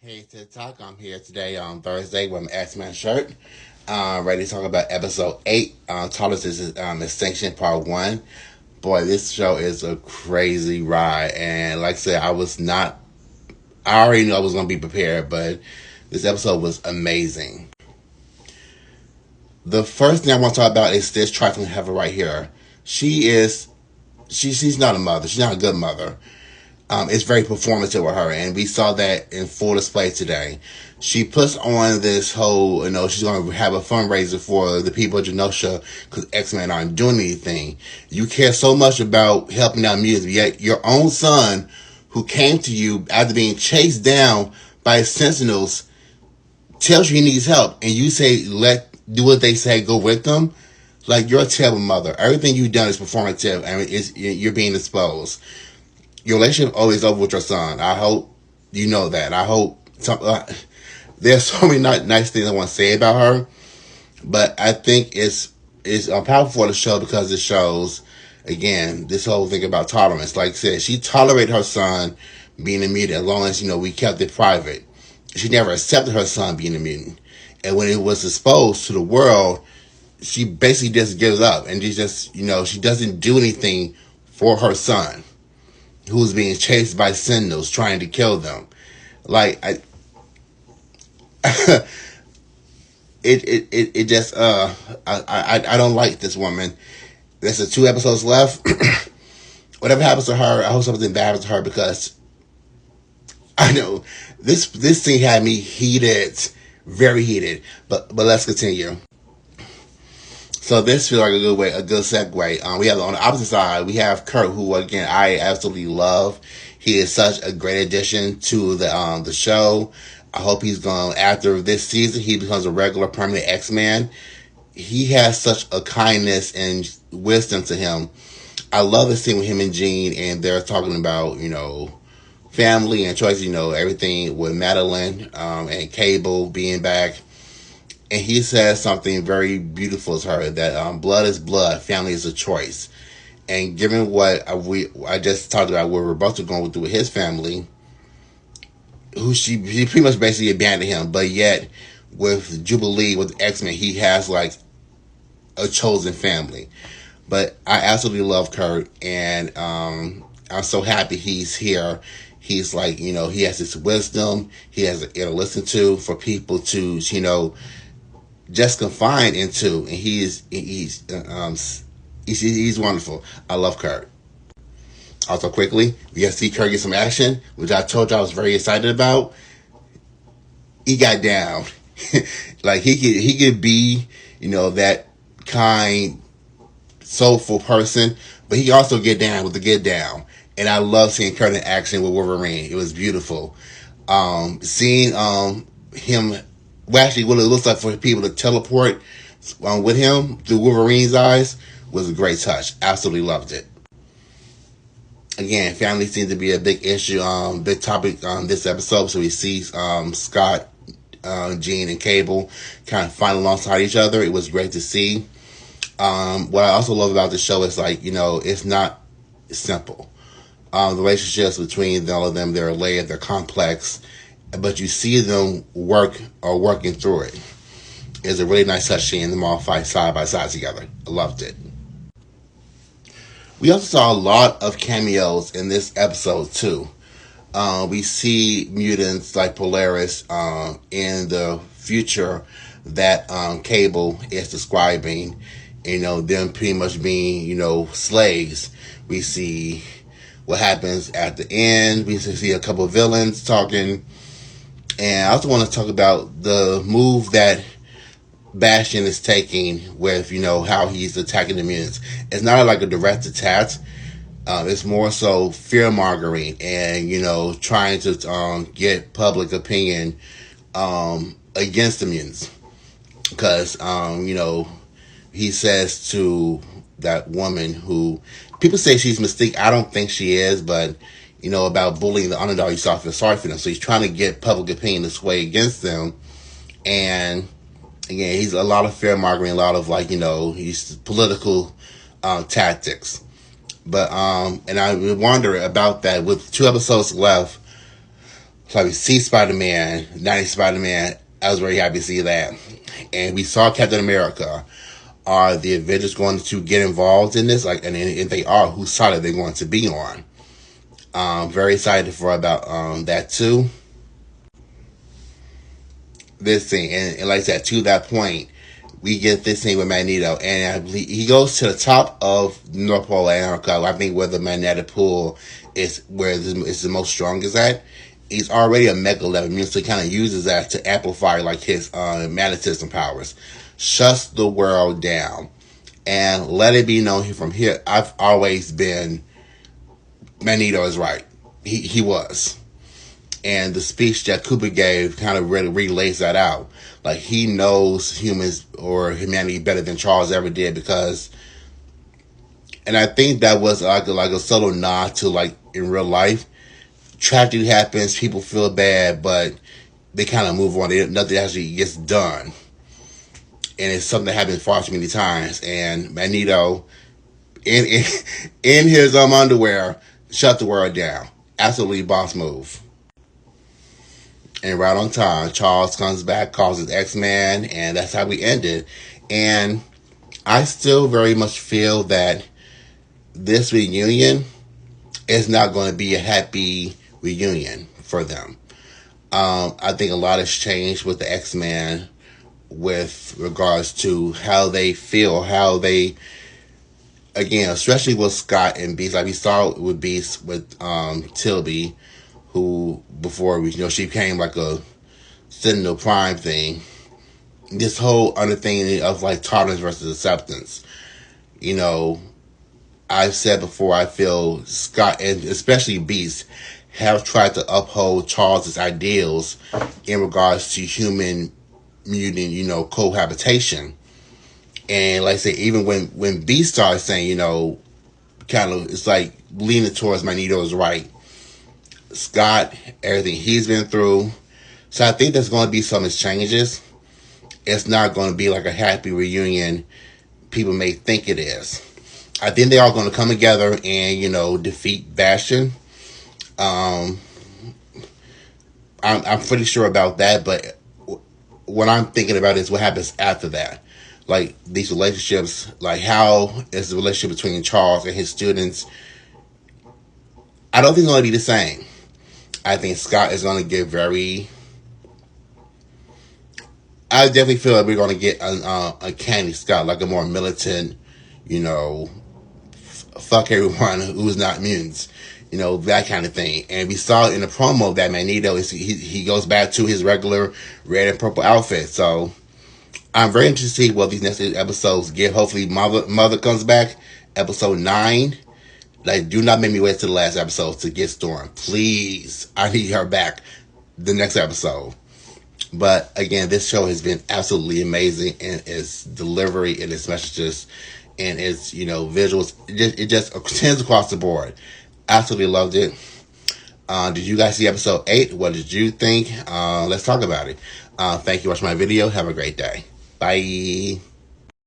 Hey TikTok, I'm here today on Thursday with my X-Men shirt. Ready to talk about episode 8. Titled is Extinction Part 1. Boy, this show is a crazy ride. And like I said, I already knew I was going to be prepared, but this episode was amazing. The first thing I want to talk about is this trifling heifer right here. She's not a mother. She's not a good mother. It's very performative with her, and we saw that in full display today. She puts on this whole, she's going to have a fundraiser for the people of Genosha because X-Men aren't doing anything. You care so much about helping out music, yet your own son, who came to you after being chased down by sentinels, tells you he needs help, and you say, do what they say, go with them. Like, you're a terrible mother. Everything you've done is performative, and you're being exposed. Your relationship always over with your son. I hope you know that. I hope there's so many nice things I want to say about her, but I think it's powerful for the show because it shows, again, this whole thing about tolerance. Like I said, she tolerated her son being a mutant as long as, we kept it private. She never accepted her son being a mutant. And when it was exposed to the world, she basically just gives up and she doesn't do anything for her son, who's being chased by sentinels trying to kill them. Like, I don't like this woman. There's 2 episodes left. Whatever happens to her, I hope something bad happens to her because I know this thing had me heated, very heated. But let's continue. So this feels like a good segue. We have on the opposite side, we have Kurt, who again I absolutely love. He is such a great addition to the show. I hope he's going after this season. He becomes a regular permanent X-Man. He has such a kindness and wisdom to him. I love the scene with him and Jean, and they're talking about family and choices. Everything with Madeline and Cable being back. And he says something very beautiful to her, that blood is blood, family is a choice. And given what I just talked about, where Roberto going through with his family, who she pretty much basically abandoned him, but yet with Jubilee, with X-Men, he has like a chosen family. But I absolutely love Kurt, and I'm so happy he's here. He's like, he has this wisdom, he has an ear to listen to for people to, just confined into, and he's wonderful. I love Kurt. Also, quickly, we got to see Kurt get some action, which I told you I was very excited about. He got down, like he could be, that kind, soulful person, but he also get down with the get down. And I love seeing Kurt in action with Wolverine. It was beautiful. Seeing him. Well, actually, what it looks like for people to teleport with him through Wolverine's eyes was a great touch. Absolutely loved it. Again, family seems to be a big issue, big topic on this episode. So we see Scott, Jean, and Cable kind of fight alongside each other. It was great to see. What I also love about the show is it's not simple. The relationships between all of them, they're layered, they're complex. But you see them working through it. It's a really nice touch seeing them all fight side by side together. I loved it. We also saw a lot of cameos in this episode too. We see mutants like Polaris in the future that Cable is describing. Them pretty much being slaves. We see what happens at the end. We see a couple of villains talking. And I also want to talk about the move that Bastion is taking with, how he's attacking the mutants. It's not like a direct attack. It's more so fear-mongering and, trying to get public opinion against the mutants. Because, he says to that woman who, people say she's Mystique. I don't think she is, but about bullying the underdog, you start to feel sorry for them. So he's trying to get public opinion to sway against them. And again, he's a lot of fear mongering, a lot of he's political tactics. But and I wonder about that with 2 episodes left. So we see Spider-Man, 90 Spider-Man. I was very happy to see that. And we saw Captain America. Are the Avengers going to get involved in this? Like, and if they are, whose side are they going to be on? Very excited for about that too. This thing, and like I said, to that point, we get this thing with Magneto, and I believe he goes to the top of North Pole Antarctica. I think where the magnetic pull is, where it's the most strongest at. He's already a mega level immune, so he kind of uses that to amplify like his magnetism powers. Shuts the world down, and let it be known from here. I've always been Magneto is right. He was. And the speech that Cooper gave kind of really relays that out. Like, he knows humans or humanity better than Charles ever did, because, and I think that was like a subtle nod to, like, in real life, tragedy happens, people feel bad, but they kind of move on. Nothing actually gets done. And it's something that happens far too many times. And Magneto, in his underwear, shut the world down. Absolutely boss move. And right on time, Charles comes back, calls his X-Man, and that's how we ended. And I still very much feel that this reunion is not going to be a happy reunion for them. I think a lot has changed with the X-Men with regards to how they feel, how they, again, especially with Scott and Beast. Like we saw with Beast with Tilby, who before she became like a Sentinel Prime thing. This whole understanding of like tolerance versus acceptance. I've said before, I feel Scott and especially Beast have tried to uphold Charles's ideals in regards to human mutant, cohabitation. And like I say, even when Beast started saying, kind of, it's like leaning towards Magneto's right. Scott, everything he's been through. So I think there's going to be some changes. It's not going to be like a happy reunion people may think it is. I think they are going to come together and, defeat Bastion. I'm pretty sure about that, but what I'm thinking about is what happens after that. Like, these relationships, like how is the relationship between Charles and his students? I don't think it's going to be the same. I think Scott is going to get I definitely feel like we're going to get a candy Scott, like a more militant, fuck everyone who's not mutants, that kind of thing. And we saw in the promo that Magneto he goes back to his regular red and purple outfit. So I'm very interested to see what these next episodes give. Hopefully, Mother comes back, episode 9. Like, do not make me wait to the last episode to get Storm. Please. I need her back the next episode. But again, this show has been absolutely amazing in its delivery and its messages and its, visuals. It just extends across the board. Absolutely loved it. Did you guys see episode 8? What did you think? Let's talk about it. Thank you for watching my video. Have a great day. Bye.